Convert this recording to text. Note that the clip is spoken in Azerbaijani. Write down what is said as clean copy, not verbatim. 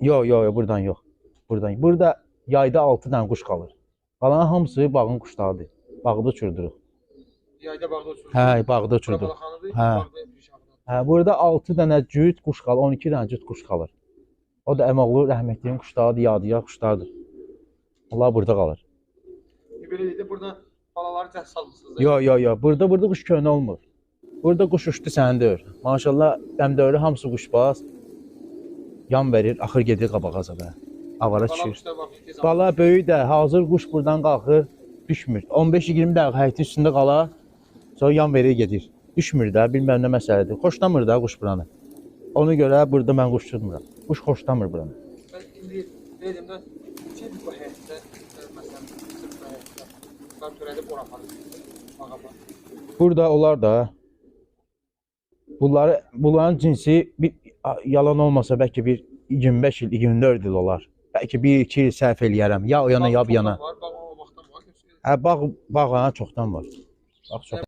Yox, yox, yox, buradan yox. Buradan. Burada yayda 6 dənə quş qalır. Qalan hamısı bağın quşlarıdır. Bağda uçurduruq. Yayda bağda uçurduruq. Hə, bağda uçurduruq. Hə. Hə, burada 6 dənə cüt quş qalır, 12 dənə cüt quş qalır. O da əmoğlu rəhmətliyin quşlarıdır, yadigar quşlardır. Allah burada qalır. Belə deyək, burada balaları cəhd salmışsınız. Yox, yox, yox. Burada quş köhnə olmur. Burada quş uçdu sənindir. Maşallah, dəmdövrü hamısı quşbaz. Yan verir, axır gedir qabağa zəbə. Avara düşür. Bala böyük də, hazır quş buradan qalxır, düşmür. 15-20 dəqiqə həyətin üstündə qalar, sonra yan verir gedir. Düşmür də, bilməm nə məsələdir. Xoşlamır da quş buranı. Ona görə burada mən quş tutmuram. Quş xoşlamır buranı. Mən indi dedim də, kim bu həyətdə, məsələn, sırf bu həyətdə, qar törədib ora aparır. Burada olar da, bunların cinsi yalan olmasa bəlkə bir 25 il, 24 il olar. Bəlkə 1-2 il səhv eləyərəm. Ya o yana, ya bu yana. Hə, bağ çoxdan var. Bağ çoxdan.